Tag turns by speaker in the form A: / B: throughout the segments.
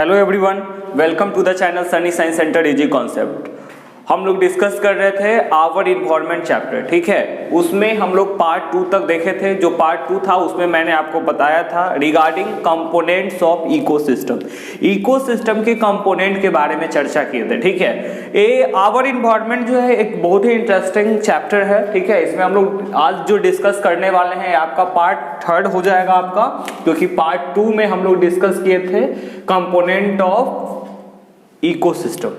A: Hello everyone, welcome to the channel Sunny science centre easy concept. हम लोग discuss कर रहे थे आवर इन्वायरमेंट चैप्टर, ठीक है। उसमें हम लोग पार्ट 2 तक देखे थे। जो पार्ट 2 था उसमें मैंने आपको बताया था regarding components of ecosystem. Ecosystem के कंपोनेंट के बारे में चर्चा किए थे, ठीक है। ये आवर इन्वायरमेंट जो है एक बहुत ही इंटरेस्टिंग चैप्टर है, ठीक है। इसमें हम लोग आज जो डिस्कस करने वाले हैं आपका पार्ट 3 हो जाएगा आपका, क्योंकि पार्ट 2 में हम लोग डिस्कस किए थे कंपोनेंट ऑफ इकोसिस्टम।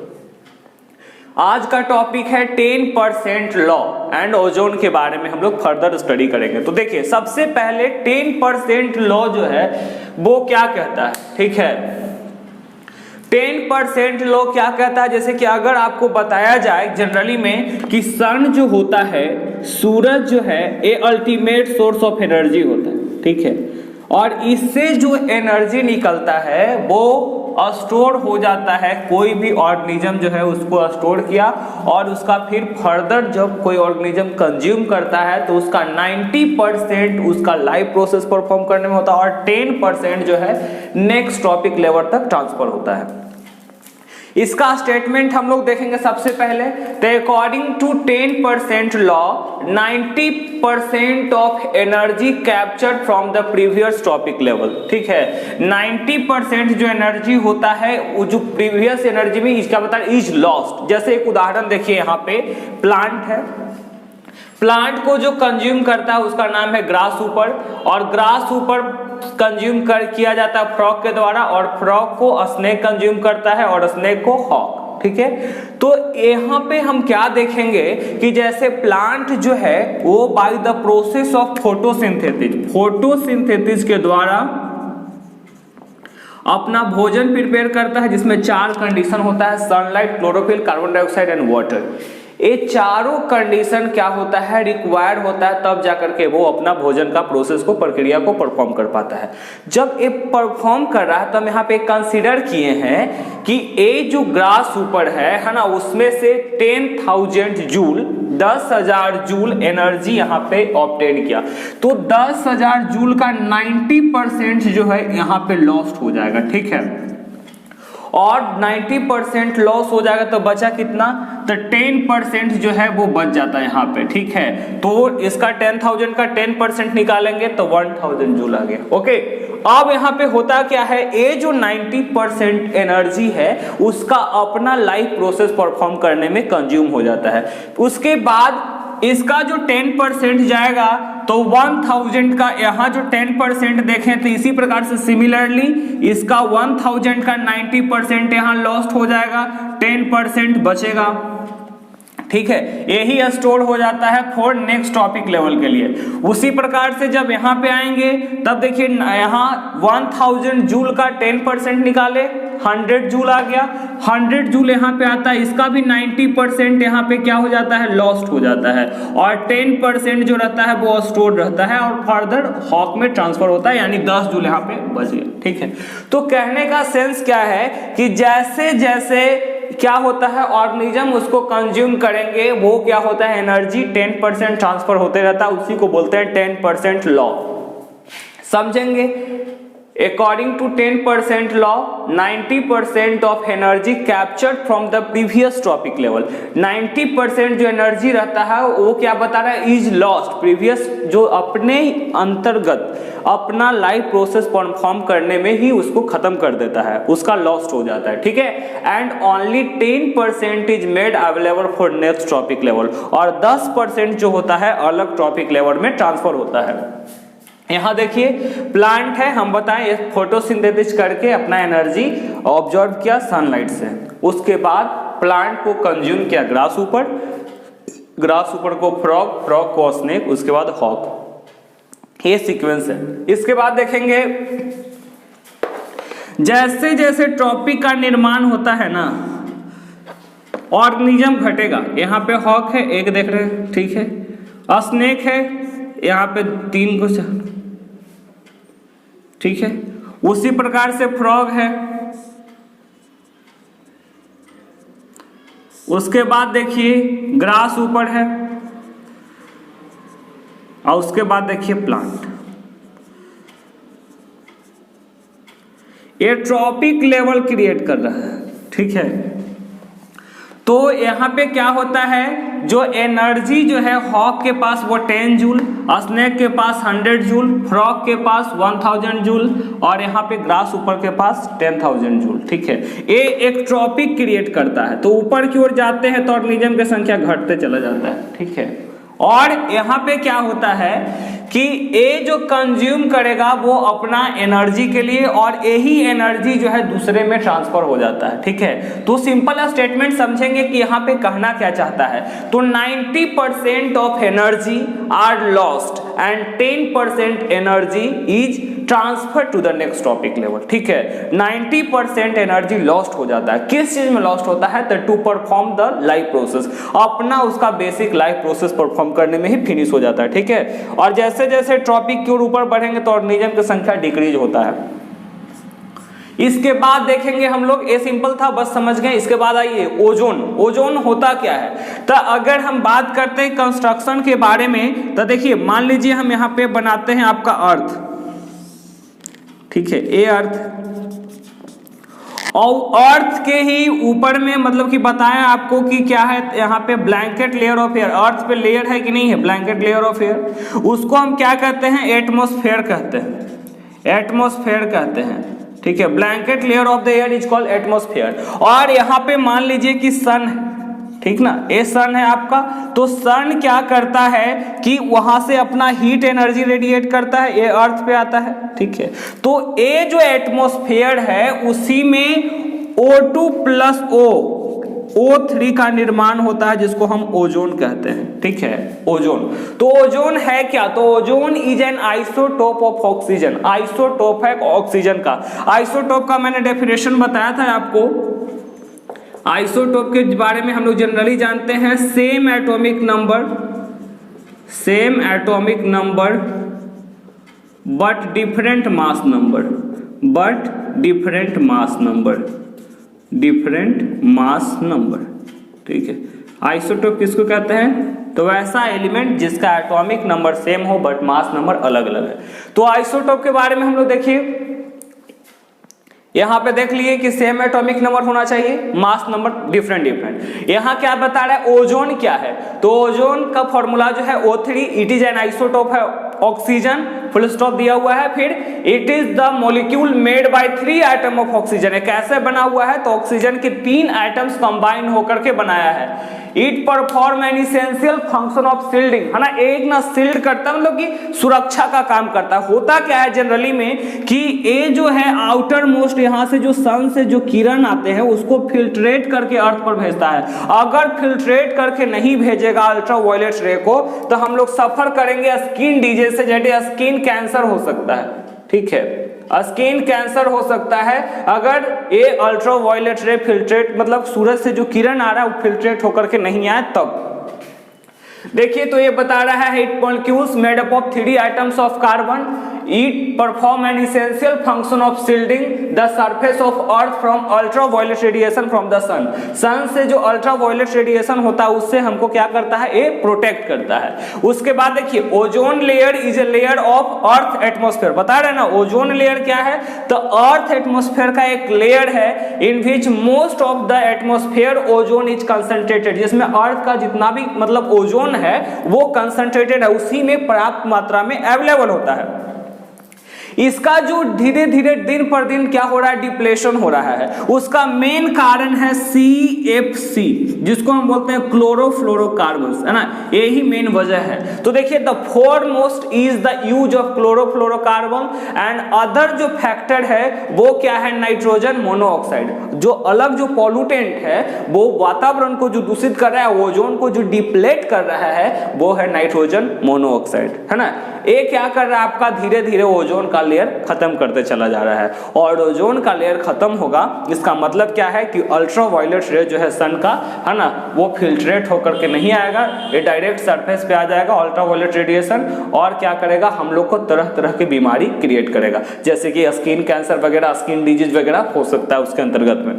A: आज का टॉपिक है 10% लॉ एंड ओजोन के बारे में हम लोग फर्दर स्टडी करेंगे। तो देखिए, सबसे पहले 10% लॉ जो है वो क्या कहता है, ठीक है। 10% लॉ क्या कहता है, जैसे कि अगर आपको बताया जाए जनरली में कि सन जो होता है, सूरज जो है, ये अल्टीमेट सोर्स ऑफ एनर्जी होता है, ठीक है। और इससे जो एनर्जी निकलता है वो स्टोर हो जाता है। कोई भी ऑर्गेनिज्म जो है उसको स्टोर किया और उसका फिर फर्दर जब कोई ऑर्गेनिज्म कंज्यूम करता है तो उसका 90% उसका लाइफ प्रोसेस परफॉर्म करने में होता है और 10% जो है नेक्स्ट टॉपिक लेवल तक ट्रांसफर होता है। इसका स्टेटमेंट हम लोग देखेंगे सबसे पहले। तो according to 10% law 90% of energy captured from the previous trophic level, ठीक है। 90% जो एनर्जी होता है वो जो प्रीवियस एनर्जी में इसका बता इज लॉस्ट। जैसे एक उदाहरण देखिए, यहाँ पे प्लांट है, प्लांट को जो कंज्यूम करता है उसका नाम है ग्रास ऊपर, और ग्रास ऊपर कंज्यूम किया जाता है फ्रॉग के द्वारा, और फ्रॉग को स्नेक कंज्यूम करता है और स्नेक को हॉक, ठीक है। तो यहाँ पे हम क्या देखेंगे कि जैसे प्लांट जो है वो by the process of photosynthesis के द्वारा अपना भोजन प्रिपेयर करता है, जिसमें 4 कंडीशन होता है, sunlight, chlorophyll, carbon dioxide and water. ये चारों कंडीशन क्या होता है, रिक्वायर्ड होता है, तब जाकर के वो अपना भोजन का प्रोसेस को, प्रक्रिया को परफॉर्म कर पाता है। जब ये परफॉर्म कर रहा है तो हम यहाँ पे कंसीडर किए हैं कि ये जो ग्रास ऊपर है ना, उसमें से 10,000 जूल 10,000 जूल एनर्जी यहाँ पे ऑब्टेन किया। तो 10,000 जूल का 90% जो है यहाँ पे लॉस्ट हो जाएगा, ठीक है। और 90% लॉस हो जाएगा तो बचा कितना, तो 10% जो है वो बच जाता है यहाँ पे, ठीक है। तो इसका 10,000 का 10% निकालेंगे तो 1,000 जूल आ गया, ओके। अब यहाँ पे होता क्या है, ये जो 90% एनर्जी है उसका अपना लाइफ प्रोसेस परफॉर्म करने में कंज्यूम हो जाता है। उसके बाद इसका जो 10% जाएगा तो 1,000 का यहाँ जो 10% देखें तो इसी प्रकार से सिमिलरली इसका 1,000 का 90% यहाँ लॉस्ट हो जाएगा, 10% बचेगा, ठीक है। यही स्टोर हो जाता है फॉर नेक्स्ट टॉपिक लेवल के लिए। उसी प्रकार से जब यहाँ पे आएंगे तब देखिए यहाँ 1,000 जूल का 10% निकाले, 100 जूल आ गया, 100 जूल यहाँ पे आता है, इसका भी 90% यहाँ पे क्या हो जाता है, लॉस्ट हो जाता है, और 10% जो रहता है वो स्टोर रहता है और फर्दर हॉक में ट्रांसफर होता है, यानी 10 जूल यहाँ पे बच गया, ठीक है। तो कहने का सेंस क्या है कि जैसे जैसे क्या होता है ऑर्गेनिज्म उसको कंज्यूम करेंगे वो क्या होता है, एनर्जी 10% ट्रांसफर होते रहता है, उसी को बोलते हैं 10% लॉ। समझेंगे, according to 10% law 90% of energy captured from the previous trophic level. 90% जो एनर्जी रहता है वो क्या बता रहा है, इज लॉस्ट, प्रीवियस जो अपने अंतर्गत अपना लाइफ प्रोसेस परफॉर्म करने में ही उसको खत्म कर देता है, उसका लॉस्ट हो जाता है, ठीक है। And only 10% is made available for next trophic level, और 10% जो होता है अलग टॉपिक लेवल में ट्रांसफर होता है। यहाँ देखिए प्लांट है, हम बताएं ये फोटोसिंथेसिस करके अपना एनर्जी ऑब्जर्व किया सनलाइट से, उसके बाद प्लांट को कंज्यूम किया ग्रास ऊपर, ग्रास ऊपर को फ्रॉग, फ्रॉग को स्नेक, उसके बाद हॉक। ये सीक्वेंस है। इसके बाद देखेंगे जैसे जैसे टॉपिक का निर्माण होता है ना, ऑर्गेनिज्म घटेगा। यहाँ पे हॉक है, एक देख रहे हैं, ठीक है। स्नेक है, यहाँ पे 3 को, ठीक है। उसी प्रकार से फ्रॉग है, उसके बाद देखिए ग्रास ऊपर है, और उसके बाद देखिए प्लांट। ये ट्रॉपिक लेवल क्रिएट कर रहा है, ठीक है। तो यहाँ पे क्या होता है, जो एनर्जी जो है हॉक के पास वो 10 जूल, स्नेक के पास 100 जूल, फ्रॉग के पास 1000 जूल और यहाँ पे ग्रास ऊपर के पास 10,000 जूल, ठीक है। ये एक ट्रॉपिक क्रिएट करता है। तो ऊपर की ओर जाते हैं तो ऑर्गेनिज्म की संख्या घटते चला जाता है, ठीक है। और यहाँ पे क्या होता है कि ये जो कंज्यूम करेगा वो अपना एनर्जी के लिए, और यही एनर्जी जो है दूसरे में ट्रांसफर हो जाता है, ठीक है। तो सिंपल स्टेटमेंट समझेंगे कि यहाँ पे कहना क्या चाहता है। तो 90% of energy are lost and 10% energy is transfer to the next trophic level, ठीक है। 90% एनर्जी लॉस्ट हो जाता है। किस चीज में लॉस्ट होता है? तो to perform the life process, अपना उसका बेसिक लाइफ प्रोसेस परफॉर्म करने में ही फिनिश हो जाता है, ठीक है। और जैसे जैसे ट्रॉपिक की ओर ऊपर बढ़ेंगे तो ऑर्गेनिज्म की संख्या डिक्रीज होता है। इसके बाद देखेंगे हम लोग, ये सिंपल था बस समझ गए। इसके बाद आइए ओजोन। ओजोन होता क्या है? तो अगर हम बात करते हैं कंस्ट्रक्शन के बारे में, तो देखिए मान लीजिए हम यहाँ पे बनाते हैं आपका अर्थ, ठीक है, ये अर्थ, और अर्थ के ही ऊपर में मतलब कि बताया आपको कि क्या है यहाँ पे ब्लैंकेट लेयर ऑफ एयर। अर्थ पे लेयर है कि नहीं है, ब्लैंकेट लेयर ऑफ एयर, उसको हम क्या कहते हैं? एटमॉस्फेयर कहते हैं, एटमॉस्फेयर कहते हैं, ठीक है। Blanket layer of the air is called atmosphere. और यहाँ पे मान लीजिए कि सन है, ठीक ना, ये सन है आपका। तो सन क्या करता है कि वहां से अपना हीट एनर्जी रेडिएट करता है, ये अर्थ पे आता है, ठीक है। तो ये जो एटमॉस्फेयर है उसी में O2 प्लस O3 का निर्माण होता है, जिसको हम ओजोन कहते हैं, ठीक है, ओजोन। तो ओजोन है क्या? तो ozone is an isotope of oxygen. Isotope है ऑक्सीजन का। आइसोटोप का मैंने डेफिनेशन बताया था आपको। आइसोटोप के बारे में हम लोग जनरली जानते हैं, same atomic number but different mass number, ठीक है। आइसोटोप किसको कहते हैं? तो वैसा एलिमेंट जिसका एटॉमिक नंबर सेम हो बट मास नंबर अलग अलग है। तो आइसोटोप के बारे में हम लोग देखिए, यहां पे देख लिए कि सेम एटॉमिक नंबर होना चाहिए, मास नंबर डिफरेंट। यहां क्या बता रहा है? ओजोन क्या है? तो ओजोन का फॉर्मूला जो है O3, it is an isotope है ऑक्सीजन, फुल स्टॉप दिया हुआ है। फिर it is the molecule made by 3 item of oxygen. कैसे बना हुआ है? तो ऑक्सीजन के 3 आइटम्स कंबाइन होकर के बनाया है। It perform an essential function of shielding, है ना, एक ना शील्ड करता है, मतलब कि सुरक्षा का काम करता है। होता क्या है जनरली में कि ये जो है आउटर मोस्ट, यहाँ से जो सन से जो किरण आते हैं उसको फिल्ट्रेट करके अर्थ पर भेजता है। अगर फिल्ट्रेट करके नहीं भेजेगा अल्ट्रा वायलेट रे को, तो हम लोग सफर करेंगे स्किन डिजीज से, जैसे स्किन कैंसर हो सकता है, ठीक है। स्किन कैंसर हो सकता है अगर ये अल्ट्रा वायलेट रे फिल्ट्रेट, मतलब सूरज से जो किरण आ रहा है वो फिल्ट्रेट होकर के नहीं आए तब। देखिए तो ये बता रहा है it molecules made up of 3 atoms of carbon, it perform an essential function of shielding the surface of earth from ultra violet radiation from the sun. Sun से जो अल्ट्रा वायलेट रेडिएशन होता है उससे हमको क्या करता है? ये प्रोटेक्ट करता है। उसके बाद देखिए ozone layer is a layer of earth atmosphere. बता रहे ना ओजोन लेयर क्या है? तो अर्थ एटमॉस्फेयर का एक लेयर है in which most of the atmosphere ozone is concentrated, जिसमें अर्थ का जितना भी मतलब ओजोन है वो कंसंट्रेटेड है, उसी में पर्याप्त मात्रा में अवेलेबल होता है। इसका जो धीरे धीरे दिन पर दिन क्या हो रहा है? डिप्लेशन हो रहा है। उसका मेन कारण है CFC, जिसको हम बोलते हैं क्लोरोफ्लोरोकार्बन्स, है ना, यही मेन वजह है। तो देखिए the foremost is the use of chlorofluorocarbon and other जो फैक्टर है वो क्या है? Nitrogen monoxide. जो अलग जो पॉल्यूटेंट है वो वातावरण को जो दूषित कर रहा है, ओजोन को जो डिप्लेट कर रहा है वो है नाइट्रोजन मोनोऑक्साइड, है ना। ये क्या कर रहा है? आपका धीरे धीरे ओजोन का लेयर खत्म करते चला जा रहा है। और ओजोन का लेयर खत्म होगा, इसका मतलब क्या है कि अल्ट्रा वायलेट रे जो है सन का, है ना, वो फिल्ट्रेट होकर के नहीं आएगा, ये डायरेक्ट सरफेस पे आ जाएगा अल्ट्रा वायलेट रेडिएशन, और क्या करेगा? हम लोग को तरह तरह की बीमारी क्रिएट करेगा, जैसे कि स्किन कैंसर वगैरह, स्किन डिजीज वगैरह हो सकता है उसके अंतर्गत में।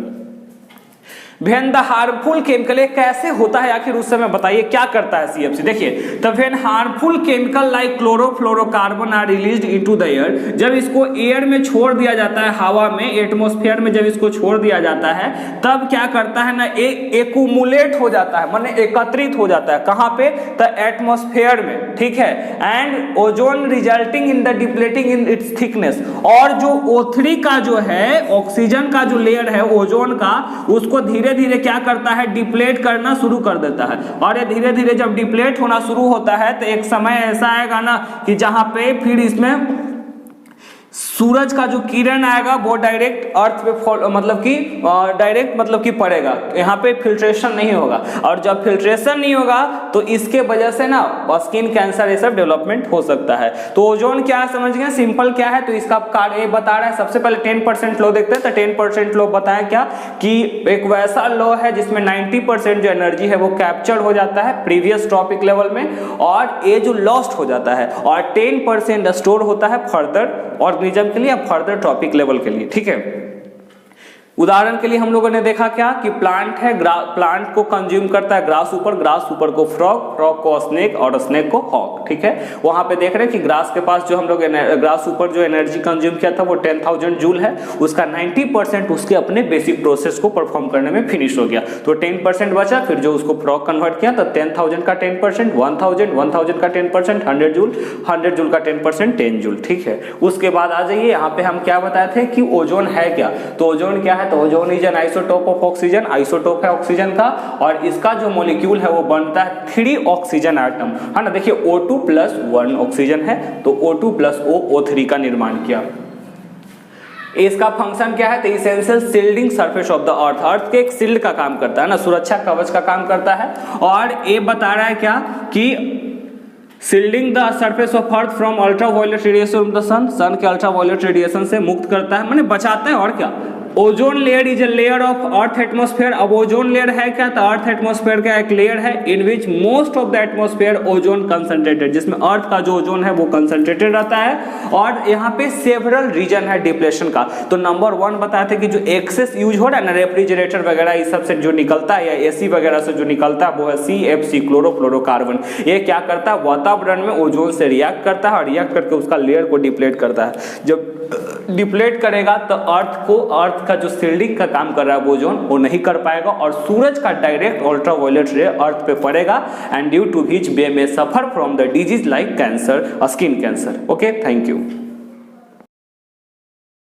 A: व्हेन द हार्मफुल केमिकल, ये कैसे होता है आखिर उस समय बताइए, क्या करता है सीएफसी। देखिए, तो when harmful chemical like chlorofluorocarbon are released into the air, जब इसको एयर में छोड़ दिया जाता है, हवा में, एटमॉस्फेयर में जब इसको छोड़ दिया जाता है, तब क्या करता है ना, एक्यूमुलेट हो जाता है, माने एकत्रित हो जाता है, कहां पे, तो एटमॉस्फेयर में, ठीक है। And ozone resulting in the depleting in its thickness, और जो O3 का जो है, ऑक्सीजन का जो लेयर है ओजोन का, उसको धीरे धीरे क्या करता है, डिप्लेट करना शुरू कर देता है। और ये धीरे धीरे जब डिप्लेट होना शुरू होता है तो एक समय ऐसा आएगा ना कि जहां पे फिर इसमें सूरज का जो किरण आएगा वो डायरेक्ट अर्थ पे मतलब कि पड़ेगा, यहाँ पे फिल्ट्रेशन नहीं होगा, और जब फिल्ट्रेशन नहीं होगा तो इसके वजह से ना स्किन कैंसर ये सब डेवलपमेंट हो सकता है। तो ओजोन क्या है समझ गए, सिंपल क्या है, तो इसका कार्य ये बता रहा है। सबसे पहले 10% लॉ देखते हैं, तो 10% लॉ बताया क्या कि एक वैसा लॉ है जिसमें 90% जो एनर्जी है वो कैप्चर हो जाता है प्रीवियस ट्रॉपिक लेवल में, और ये जो लॉस्ट हो जाता है, और 10% स्टोर होता है फर्दर ऑर्गेनिज्म के लिए, फर्दर ट्रॉपिक लेवल के लिए, ठीक है। उदाहरण के लिए हम लोगों ने देखा क्या कि प्लांट है, प्लांट को कंज्यूम करता है ग्रास ऊपर को फ्रॉग, फ्रॉग को स्नेक, और स्नेक को हॉक, ठीक है। वहां पे देख रहे हैं कि ग्रास के पास जो हम लोग ग्रास ऊपर जो एनर्जी कंज्यूम किया था वो 10,000 जूल है, उसका 90% उसके अपने बेसिक प्रोसेस को परफॉर्म करने में फिनिश हो गया, तो 10% बचा। फिर जो उसको फ्रॉग कन्वर्ट किया तो 10,000 का 10%, 1,000 का 10%, 100 जूल का 10%, 10 जूल, ठीक है। उसके बाद आ जाइए, यहाँ पे हम क्या बताए थे कि ओजोन है क्या, तो ओजोन क्या है, तो ozone is an isotope of oxygen, isotope है ऑक्सीजन का, और इसका जो मॉलिक्यूल है वो बनता है 3 ऑक्सीजन एटम, है ना। देखिए O2 + 1 ऑक्सीजन है, तो O2 + O O3 का निर्माण किया। इसका फंक्शन क्या है, तो essential shielding surface of the earth, earth के एक शील्ड का काम करता है ना, सुरक्षा कवच का काम करता है। और ये बता रहा है क्या कि shielding the surface of earth from ultraviolet radiation of the sun, sun के अल्ट्रावायलेट रेडिएशन से मुक्त करता है, माने बचाता है। और क्या, ozone layer is a layer of earth atmosphere. अब ओजोन लेयर है क्या, तो अर्थ एटमॉस्फेयर का एक लेयर है in which most of the atmosphere ozone concentrated, जिसमें अर्थ का जो ओजोन है वो कंसंट्रेटेड रहता है। और यहाँ पे सेवरल रीजन है डिप्लेशन का। तो नंबर 1 बताया था कि जो एक्सेस यूज हो रहा है ना, रेफ्रिजरेटर वगैरह इस सब से जो निकलता है, या एसी वगैरह से जो निकलता है वो है CFC, क्लोरोफ्लोरोकार्बन। ये क्या करता है, वातावरण में ओजोन से रिएक्ट करता है, और रिएक्ट करके उसका लेयर को डिप्लेट करता है। जब डिप्लेट करेगा तो अर्थ का जो शील्डिंग का काम कर रहा है ओजोन, वो नहीं कर पाएगा, और सूरज का डायरेक्ट अल्ट्रावायलेट रे अर्थ पे पड़ेगा, and due to which we may suffer from the disease like cancer, skin cancer. Okay, thank you.